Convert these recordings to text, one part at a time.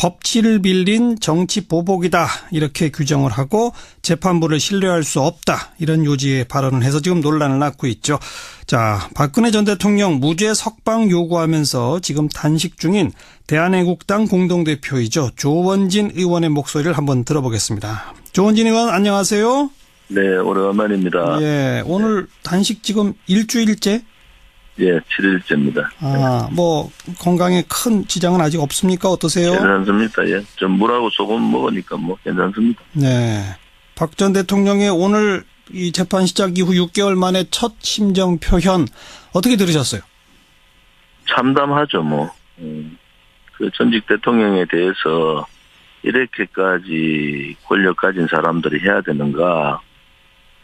법치를 빌린 정치 보복이다 이렇게 규정을 하고 재판부를 신뢰할 수 없다 이런 요지의 발언을 해서 지금 논란을 낳고 있죠. 자, 박근혜 전 대통령 무죄 석방 요구하면서 지금 단식 중인 대한애국당 공동대표이죠. 조원진 의원의 목소리를 한번 들어보겠습니다. 조원진 의원 안녕하세요. 네, 오랜만입니다. 예, 오늘 단식 지금 일주일째? 예, 7일째입니다. 뭐 건강에 큰 지장은 아직 없습니까? 어떠세요? 괜찮습니다. 예, 좀 물하고 소금 먹으니까 뭐 괜찮습니다. 네, 박 전 대통령의 오늘 이 재판 시작 이후 6개월 만에 첫 심정 표현 어떻게 들으셨어요? 참담하죠, 뭐. 그 전직 대통령에 대해서 이렇게까지 권력 가진 사람들이 해야 되는가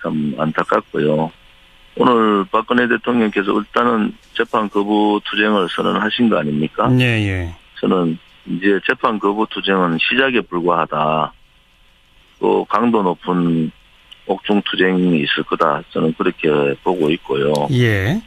참 안타깝고요. 오늘 박근혜 대통령께서 일단은 재판 거부 투쟁을 선언하신 거 아닙니까? 네, 예. 저는 이제 재판 거부 투쟁은 시작에 불과하다. 또 강도 높은 옥중 투쟁이 있을 거다. 저는 그렇게 보고 있고요. 예.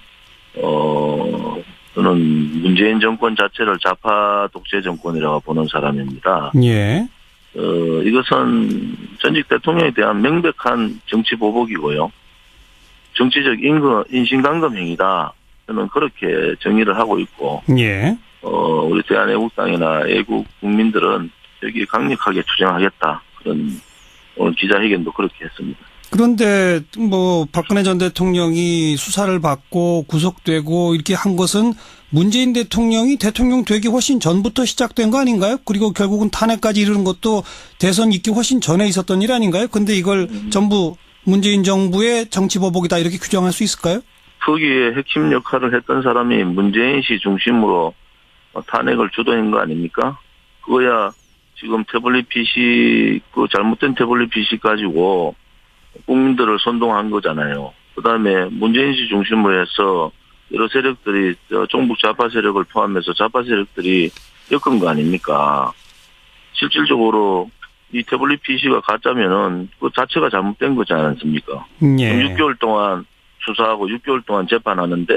저는 문재인 정권 자체를 좌파 독재 정권이라고 보는 사람입니다. 예. 이것은 전직 대통령에 대한 명백한 정치 보복이고요. 정치적 인신강금 행위다. 저는 그렇게 정의를 하고 있고, 예. 우리 대한애국당이나 애국 국민들은 여기 강력하게 투쟁하겠다. 그런 오늘 기자회견도 그렇게 했습니다. 그런데 뭐 박근혜 전 대통령이 수사를 받고 구속되고 이렇게 한 것은 문재인 대통령이 대통령 되기 훨씬 전부터 시작된 거 아닌가요? 그리고 결국은 탄핵까지 이르는 것도 대선 있기 훨씬 전에 있었던 일 아닌가요? 근데 이걸 전부 문재인 정부의 정치 보복이다 이렇게 규정할 수 있을까요? 거기에 핵심 역할을 했던 사람이 문재인 씨 중심으로 탄핵을 주도한 거 아닙니까? 그거야 지금 태블릿 PC, 그 잘못된 태블릿 PC 가지고 국민들을 선동한 거잖아요. 그 다음에 문재인 씨 중심으로 해서 여러 세력들이, 종북 좌파 세력을 포함해서 좌파 세력들이 엮은 거 아닙니까? 실질적으로 이 태블릿 PC가 가짜면은 그 자체가 잘못된 거지 않습니까? 예. 6개월 동안 수사하고 6개월 동안 재판하는데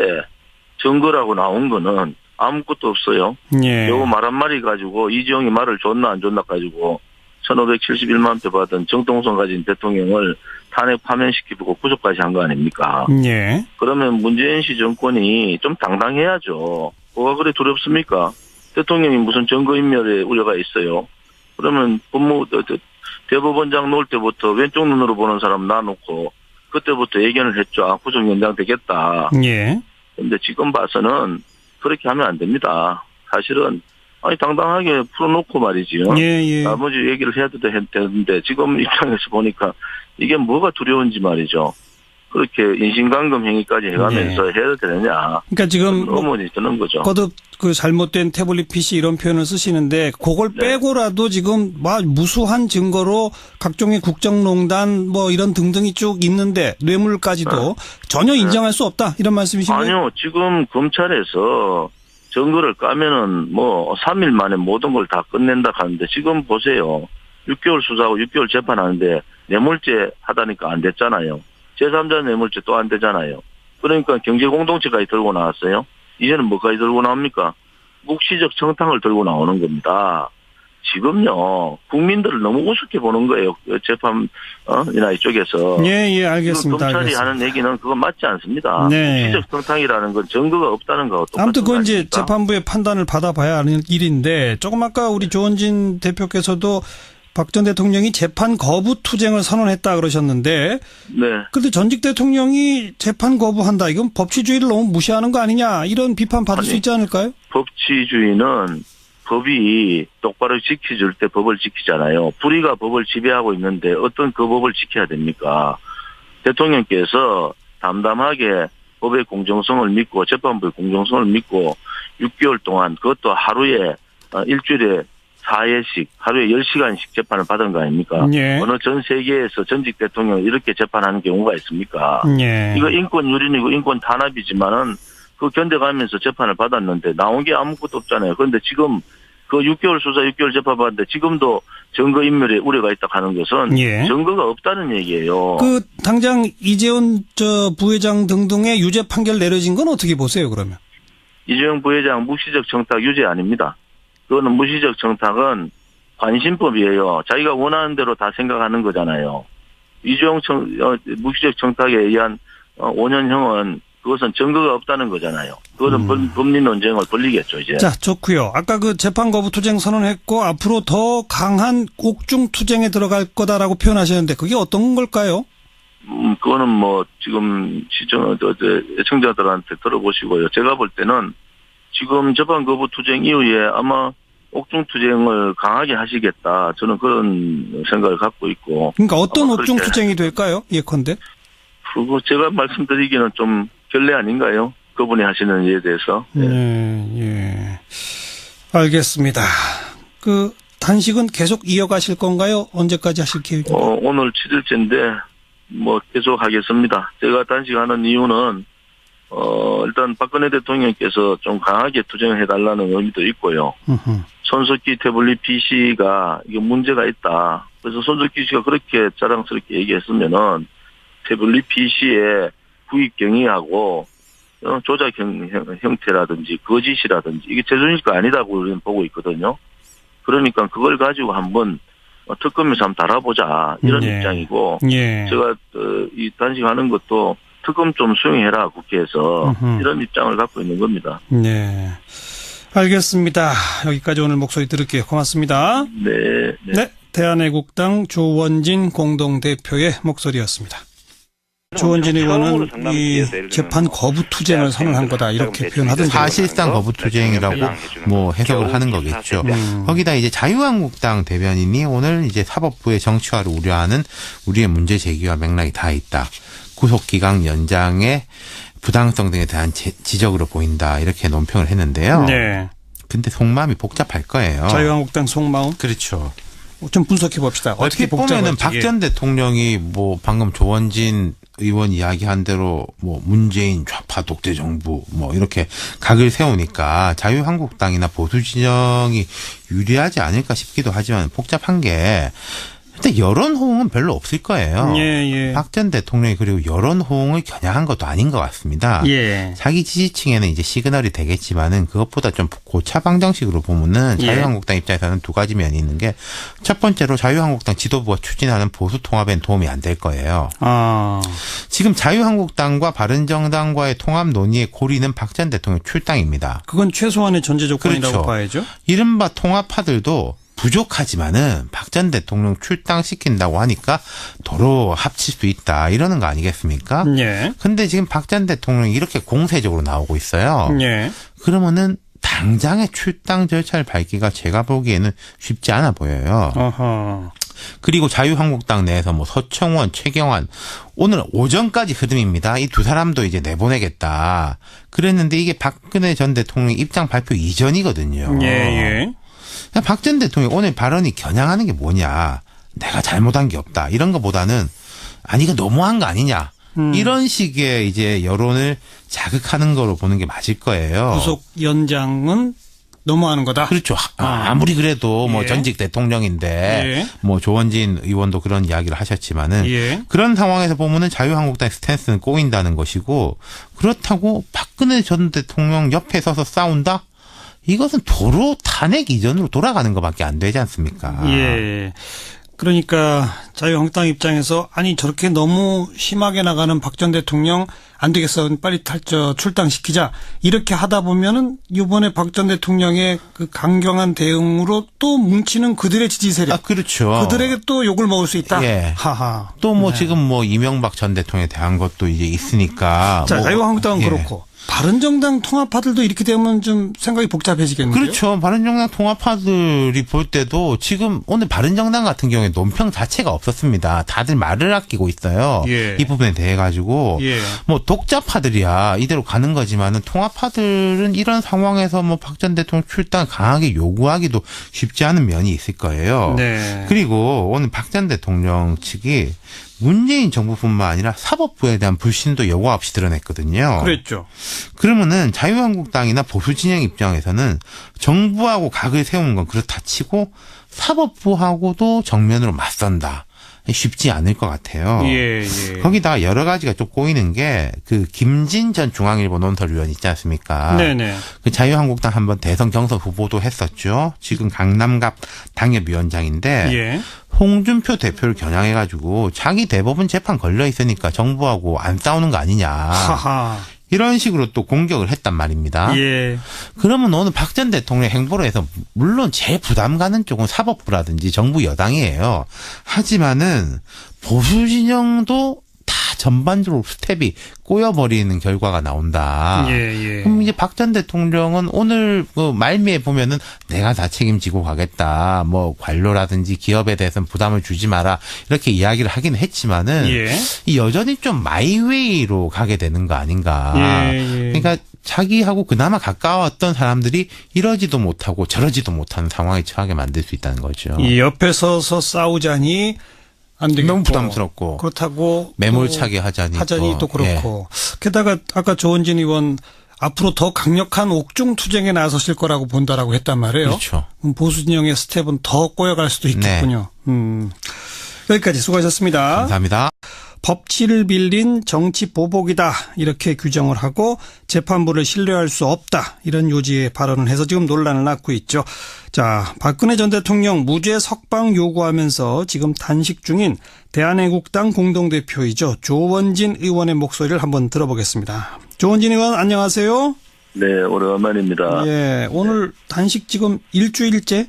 증거라고 나온 거는 아무것도 없어요. 예. 요 말 한마디 가지고 이재용이 말을 줬나 안 줬나 가지고 1571만 표 받은 정통성 가진 대통령을 탄핵 파면시키고 구속까지 한 거 아닙니까? 예. 그러면 문재인 씨 정권이 좀 당당해야죠. 뭐가 그래 두렵습니까? 대통령이 무슨 증거인멸에 우려가 있어요. 그러면 대법원장 놓을 때부터 왼쪽 눈으로 보는 사람 놔놓고 그때부터 예견을 했죠. 구속 연장 되겠다. 예. 근데 지금 봐서는 그렇게 하면 안 됩니다. 사실은 당당하게 풀어놓고 말이지요. 예. 나머지 얘기를 해야 되는데 지금 입장에서 보니까 이게 뭐가 두려운지 말이죠. 그렇게 인신강금 행위까지 해가면서 해야 되느냐. 그러니까 지금 의문이 드는 거죠. 거듭 그 잘못된 태블릿 PC 이런 표현을 쓰시는데 그걸 빼고라도 지금 무수한 증거로 각종의 국정농단 뭐 이런 등등이 쭉 있는데 뇌물까지도 전혀 인정할 수 없다 이런 말씀이신가요? 아니요. 지금 검찰에서 증거를 까면은 3일 만에 모든 걸 다 끝낸다 하는데 지금 보세요. 6개월 수사하고 6개월 재판하는데 뇌물죄 하다니까 안 됐잖아요. 제3자 뇌물죄 또 안 되잖아요. 그러니까 경제공동체까지 들고 나왔어요. 이제는 뭐까지 들고 나옵니까? 묵시적 청탁을 들고 나오는 겁니다. 지금요, 국민들을 너무 우습게 보는 거예요. 재판이나 이쪽에서. 예, 알겠습니다. 검찰이 하는 얘기는 그건 맞지 않습니다. 네. 묵시적 청탁이라는 건 증거가 없다는 거하고 똑같은 아무튼 그건 거 이제 아닙니까? 재판부의 판단을 받아봐야 하는 일인데 조금 아까 우리 조원진 대표께서도 박 전 대통령이 재판 거부 투쟁을 선언했다 그러셨는데 네. 그런데 전직 대통령이 재판 거부한다. 이건 법치주의를 너무 무시하는 거 아니냐 이런 비판 받을 수 있지 않을까요? 법치주의는 법이 똑바로 지켜줄 때 법을 지키잖아요. 불의가 법을 지배하고 있는데 어떤 그 법을 지켜야 됩니까? 대통령께서 담담하게 법의 공정성을 믿고 재판부의 공정성을 믿고 6개월 동안 그것도 하루에 일주일에 4회씩 하루에 10시간씩 재판을 받은 거 아닙니까? 예. 어느 전 세계에서 전직 대통령 이렇게 재판하는 경우가 있습니까? 예. 이거 인권 유린이고 인권 탄압이지만은 그 견뎌가면서 재판을 받았는데 나온 게 아무것도 없잖아요. 그런데 지금 그 6개월 수사 6개월 재판 받는데 지금도 증거인멸에 우려가 있다 하는 것은 예. 증거가 없다는 얘기예요. 그 당장 이재훈 부회장 등등의 유죄 판결 내려진 건 어떻게 보세요 그러면? 이재용 부회장 무시적 청탁 유죄 아닙니다. 그거는 무시적 청탁은 관심법이에요. 자기가 원하는 대로 다 생각하는 거잖아요. 이주영 무기적 청탁에 의한 5년형은 그것은 증거가 없다는 거잖아요. 그것은 법리 논쟁을 벌리겠죠, 이제. 자, 좋고요. 아까 그 재판 거부 투쟁 선언했고 앞으로 더 강한 옥중 투쟁에 들어갈 거다라고 표현하셨는데 그게 어떤 걸까요? 그거는 뭐 지금 애청자들한테 들어보시고요. 제가 볼 때는 지금 재판 거부 투쟁 이후에 아마 옥중 투쟁을 강하게 하시겠다. 저는 그런 생각을 갖고 있고. 그러니까 어떤 옥중 투쟁이 될까요? 예컨대? 그거 제가 말씀드리기는 좀 결례 아닌가요? 그분이 하시는 일에 대해서. 예. 알겠습니다. 그 단식은 계속 이어가실 건가요? 언제까지 하실 계획인가요? 오늘 7일째인데 뭐 계속 하겠습니다. 제가 단식하는 이유는 일단 박근혜 대통령께서 좀 강하게 투쟁을 해달라는 의미도 있고요. 손석희 태블릿 PC가 이게 문제가 있다. 그래서 손석희 씨가 그렇게 자랑스럽게 얘기했으면은 태블릿 PC의 구입 경위하고 조작 형태라든지 거짓이라든지 이게 제정신가 아니다고 우리는 보고 있거든요. 그러니까 그걸 가지고 한번 특검에서 한번 달아보자 이런 입장이고 제가 이 단식하는 것도 특검 좀 수용해라 국회에서 이런 입장을 갖고 있는 겁니다. 네. 알겠습니다. 여기까지 오늘 목소리 들을게요. 고맙습니다. 네. 대한애국당 조원진 공동대표의 목소리였습니다. 조원진 의원은 이 재판 거부 투쟁을 선언한 거다 이렇게 표현하던데 사실상 거부 투쟁이라고 뭐 해석을 하는 거겠죠. 거기다 이제 자유한국당 대변인이 오늘 이제 사법부의 정치화를 우려하는 우리의 문제 제기와 맥락이 다 있다. 구속기각 연장의 부당성 등에 대한 지적으로 보인다 이렇게 논평을 했는데요. 네. 근데 속마음이 복잡할 거예요. 자유한국당 속마음? 그렇죠. 좀 분석해 봅시다. 어떻게 보면은 박 전 대통령이 뭐 방금 조원진 의원 이야기한 대로 뭐 문재인 좌파 독재 정부 뭐 이렇게 각을 세우니까 자유한국당이나 보수 진영이 유리하지 않을까 싶기도 하지만 복잡한 게 근데 여론 호응은 별로 없을 거예요. 박 전 대통령이 그리고 여론 호응을 겨냥한 것도 아닌 것 같습니다. 자기 지지층에는 이제 시그널이 되겠지만은 그것보다 좀 고차방정식으로 보면은 자유한국당 입장에서는 두 가지 면이 있는 게 첫 번째로 자유한국당 지도부가 추진하는 보수 통합엔 도움이 안 될 거예요. 지금 자유한국당과 바른정당과의 통합 논의의 고리는 박 전 대통령 출당입니다. 그건 최소한의 전제 조건이라고 그렇죠. 봐야죠. 이른바 통합파들도 부족하지만은 박 전 대통령 출당시킨다고 하니까 도로 합칠 수 있다 이러는 거 아니겠습니까? 근데 지금 박 전 대통령이 이렇게 공세적으로 나오고 있어요. 그러면은 당장의 출당 절차를 밟기가 제가 보기에는 쉽지 않아 보여요. 그리고 자유한국당 내에서 뭐 서청원, 최경환 오늘 오전까지 흐름입니다. 이 두 사람도 이제 내보내겠다. 그랬는데 이게 박근혜 전 대통령 입장 발표 이전이거든요. 박 전 대통령이 오늘 발언이 겨냥하는 게 뭐냐. 내가 잘못한 게 없다. 이런 것보다는 아니 이거 너무한 거 아니냐. 이런 식의 이제 여론을 자극하는 거로 보는 게 맞을 거예요. 구속 연장은 너무하는 거다. 그렇죠. 아무리 그래도 뭐 전직 대통령인데 뭐 조원진 의원도 그런 이야기를 하셨지만은 그런 상황에서 보면은 자유한국당의 스탠스는 꼬인다는 것이고 그렇다고 박근혜 전 대통령 옆에 서서 싸운다? 이것은 도로 탄핵 이전으로 돌아가는 것밖에 안 되지 않습니까? 그러니까 자유한국당 입장에서 아니 저렇게 너무 심하게 나가는 박 전 대통령 안 되겠어 빨리 출당시키자 이렇게 하다 보면은 이번에 박 전 대통령의 그 강경한 대응으로 또 뭉치는 그들의 지지 세력, 그렇죠. 그들에게 또 욕을 먹을 수 있다. 하하. 또 뭐 지금 뭐 이명박 전 대통령에 대한 것도 이제 있으니까. 자, 자유한국당은 그렇고. 바른정당 통합파들도 이렇게 되면 좀 생각이 복잡해지겠는데요? 그렇죠. 바른정당 통합파들이 볼 때도 지금 오늘 바른정당 같은 경우에 논평 자체가 없었습니다. 다들 말을 아끼고 있어요. 이 부분에 대해 가지고 뭐 독자파들이야 이대로 가는 거지만은 통합파들은 이런 상황에서 뭐 박 전 대통령 출당 강하게 요구하기도 쉽지 않은 면이 있을 거예요. 그리고 오늘 박 전 대통령 측이 문재인 정부뿐만 아니라 사법부에 대한 불신도 여과 없이 드러냈거든요. 그랬죠. 그러면은 자유한국당이나 보수 진영 입장에서는 정부하고 각을 세우는 건 그렇다 치고 사법부하고도 정면으로 맞선다. 쉽지 않을 것 같아요. 예, 예. 거기다가 여러 가지가 좀 꼬이는 게 그 김진 전 중앙일보 논설위원 있지 않습니까? 네네. 그 자유한국당 한번 대선 경선 후보도 했었죠. 지금 강남갑 당협위원장인데 예. 홍준표 대표를 겨냥해가지고 자기 대법원 재판 걸려 있으니까 정부하고 안 싸우는 거 아니냐. 하하. 이런 식으로 또 공격을 했단 말입니다. 예. 그러면 오늘 박 전 대통령 행보로 해서 물론 제일 부담 가는 쪽은 사법부라든지 정부 여당이에요. 하지만은 보수 진영도 다 전반적으로 스텝이 꼬여버리는 결과가 나온다. 예, 예. 그럼 이제 박 전 대통령은 오늘 그 말미에 보면은 내가 다 책임지고 가겠다. 뭐 관료라든지 기업에 대해서는 부담을 주지 마라. 이렇게 이야기를 하긴 했지만은 예. 이 여전히 좀 마이웨이로 가게 되는 거 아닌가. 예, 예. 그러니까 자기하고 그나마 가까웠던 사람들이 이러지도 못하고 저러지도 못하는 상황에 처하게 만들 수 있다는 거죠. 이 옆에 서서 싸우자니 안 되겠고. 너무 부담스럽고. 그렇다고. 매몰차게 하자니 또 그렇고. 게다가 아까 조원진 의원 앞으로 더 강력한 옥중 투쟁에 나서실 거라고 본다라고 했단 말이에요. 그렇죠. 그럼 보수 진영의 스텝은 더 꼬여갈 수도 있겠군요. 여기까지 수고하셨습니다. 감사합니다. 법치를 빌린 정치 보복이다 이렇게 규정을 하고 재판부를 신뢰할 수 없다 이런 요지의 발언을 해서 지금 논란을 낳고 있죠. 자, 박근혜 전 대통령 무죄 석방 요구하면서 지금 단식 중인 대한애국당 공동대표이죠. 조원진 의원의 목소리를 한번 들어보겠습니다. 조원진 의원 안녕하세요. 네, 오래간만입니다. 예, 오늘 단식 지금 일주일째?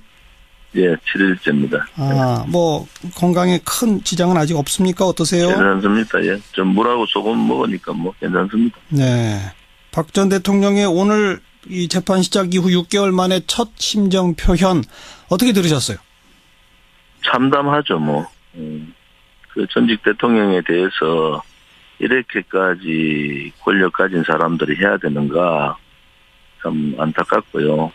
예, 7일째입니다. 아, 뭐 건강에 큰 지장은 아직 없습니까? 어떠세요? 괜찮습니다. 예, 좀 물하고 소금 먹으니까 뭐 괜찮습니다. 네. 박 전 대통령의 오늘 이 재판 시작 이후 6개월 만에 첫 심정 표현 어떻게 들으셨어요? 참담하죠, 뭐. 그 전직 대통령에 대해서 이렇게까지 권력 가진 사람들이 해야 되는가 참 안타깝고요.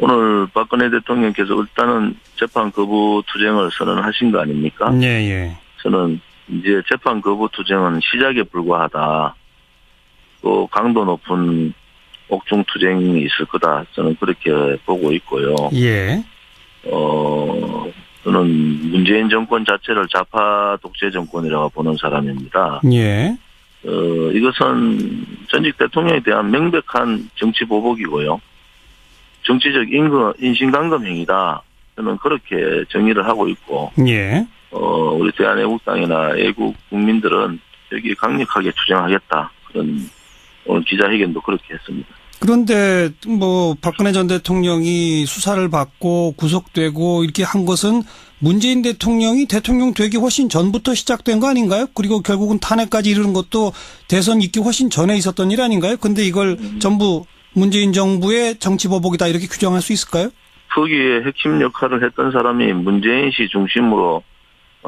오늘 박근혜 대통령께서 일단은 재판 거부 투쟁을 선언하신 거 아닙니까? 예, 예. 저는 이제 재판 거부 투쟁은 시작에 불과하다. 또 강도 높은 옥중 투쟁이 있을 거다. 저는 그렇게 보고 있고요. 예. 저는 문재인 정권 자체를 좌파 독재 정권이라고 보는 사람입니다. 예. 이것은 전직 대통령에 대한 명백한 정치 보복이고요. 정치적 인신감금 행위다. 저는 그렇게 정의를 하고 있고, 예. 우리 대한애국당이나 애국 국민들은 여기 강력하게 투쟁하겠다. 그런 오늘 기자회견도 그렇게 했습니다. 그런데 뭐 박근혜 전 대통령이 수사를 받고 구속되고 이렇게 한 것은 문재인 대통령이 대통령 되기 훨씬 전부터 시작된 거 아닌가요? 그리고 결국은 탄핵까지 이르는 것도 대선 있기 훨씬 전에 있었던 일 아닌가요? 근데 이걸 전부 문재인 정부의 정치보복이다 이렇게 규정할 수 있을까요? 거기에 핵심 역할을 했던 사람이 문재인 씨 중심으로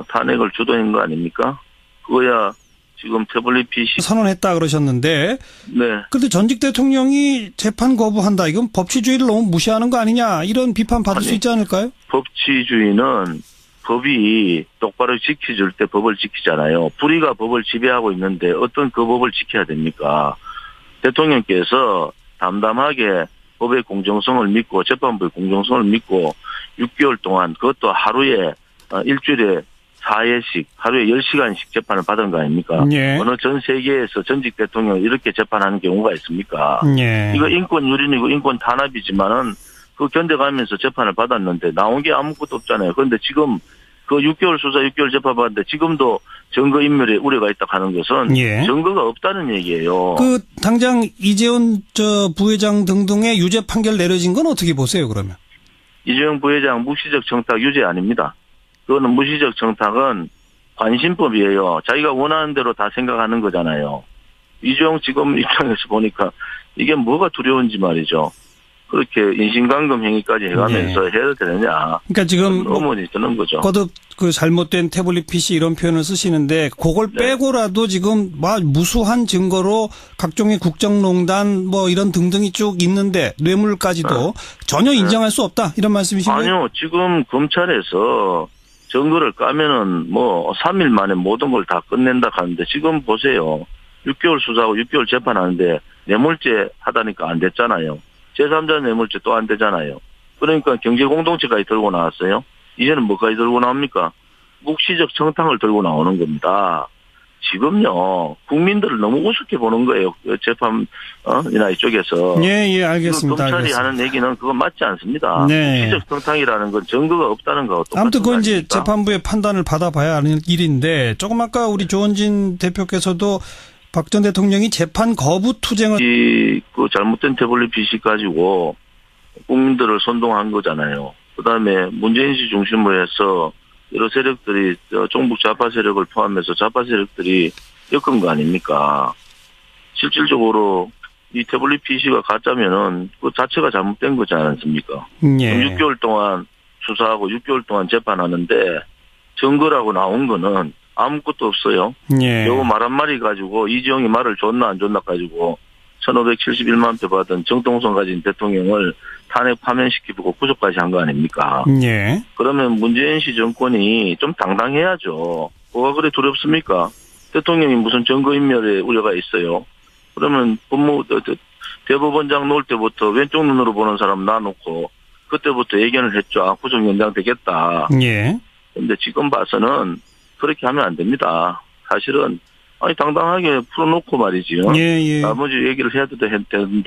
탄핵을 주도한 거 아닙니까? 그거야 지금 태블릿 PC 선언했다 그러셨는데 네. 그런데 전직 대통령이 재판 거부한다. 이건 법치주의를 너무 무시하는 거 아니냐 이런 비판 받을 수 있지 않을까요? 법치주의는 법이 똑바로 지켜줄 때 법을 지키잖아요. 불의가 법을 지배하고 있는데 어떤 그 법을 지켜야 됩니까? 대통령께서 담담하게 법의 공정성을 믿고 재판부의 공정성을 믿고 6개월 동안 그것도 하루에 일주일에 4회씩 하루에 10시간씩 재판을 받은 거 아닙니까? 예. 어느 전 세계에서 전직 대통령을 이렇게 재판하는 경우가 있습니까? 예. 이거 인권 유린이고 인권 탄압이지만은 그 견뎌가면서 재판을 받았는데 나온 게 아무것도 없잖아요. 그런데 지금 그 6개월 수사 6개월 재판 받는데 지금도 증거인멸에 우려가 있다 하는 것은 예. 증거가 없다는 얘기예요. 그 당장 이재훈 부회장 등등의 유죄 판결 내려진 건 어떻게 보세요 그러면? 이재용 부회장 무시적 청탁 유죄 아닙니다. 그거는 무시적 청탁은 관심법이에요. 자기가 원하는 대로 다 생각하는 거잖아요. 이재용 지금 입장에서 보니까 이게 뭐가 두려운지 말이죠. 그렇게 인신감금 행위까지 해가면서 해야 되느냐. 그러니까 지금 의문이 드는 거죠. 거듭 그 잘못된 태블릿 PC 이런 표현을 쓰시는데 그걸 빼고라도 지금 막 무수한 증거로 각종의 국정농단 뭐 이런 등등이 쭉 있는데 뇌물까지도 전혀 인정할 수 없다 이런 말씀이신가요? 아니요. 지금 검찰에서 증거를 까면은 뭐 3일 만에 모든 걸 다 끝낸다 하는데 지금 보세요. 6개월 수사하고 6개월 재판하는데 뇌물죄 하다니까 안 됐잖아요. 제3자 뇌물죄 또 안 되잖아요. 그러니까 경제공동체까지 들고 나왔어요. 이제는 뭐까지 들고 나옵니까? 묵시적 청탕을 들고 나오는 겁니다. 지금요, 국민들을 너무 우습게 보는 거예요. 재판이나 이쪽에서. 예, 알겠습니다. 검찰이 알겠습니다. 하는 얘기는 그건 맞지 않습니다. 네. 묵시적 청탕이라는 건 증거가 없다는 거 똑같은 아무튼 그건 이제 아닙니까? 재판부의 판단을 받아봐야 하는 일인데 조금 아까 우리 조원진 대표께서도 박 전 대통령이 재판 거부 투쟁을 그 잘못된 태블릿 PC 가지고 국민들을 선동한 거잖아요. 그다음에 문재인 씨 중심으로 해서 여러 세력들이 종북 좌파 세력을 포함해서 좌파 세력들이 엮은 거 아닙니까? 실질적으로 이 태블릿 PC가 가짜면은 그 자체가 잘못된 거지 않습니까? 예. 6개월 동안 수사하고 6개월 동안 재판하는데 증거라고 나온 거는 아무것도 없어요. 예. 요 말 한마디 가지고 이재용이 말을 줬나 안 줬나 가지고 1571만 표 받은 정통성 가진 대통령을 탄핵 파면시키고 구속까지 한 거 아닙니까? 예. 그러면 문재인 씨 정권이 좀 당당해야죠. 뭐가 그래 두렵습니까? 대통령이 무슨 증거인멸에 우려가 있어요. 그러면 대법원장 놓을 때부터 왼쪽 눈으로 보는 사람 놔놓고 그때부터 예견을 했죠. 아, 구속 연장 되겠다. 예. 근데 지금 봐서는 그렇게 하면 안 됩니다. 사실은 당당하게 풀어놓고 말이지요. 예. 나머지 얘기를 해야 되는데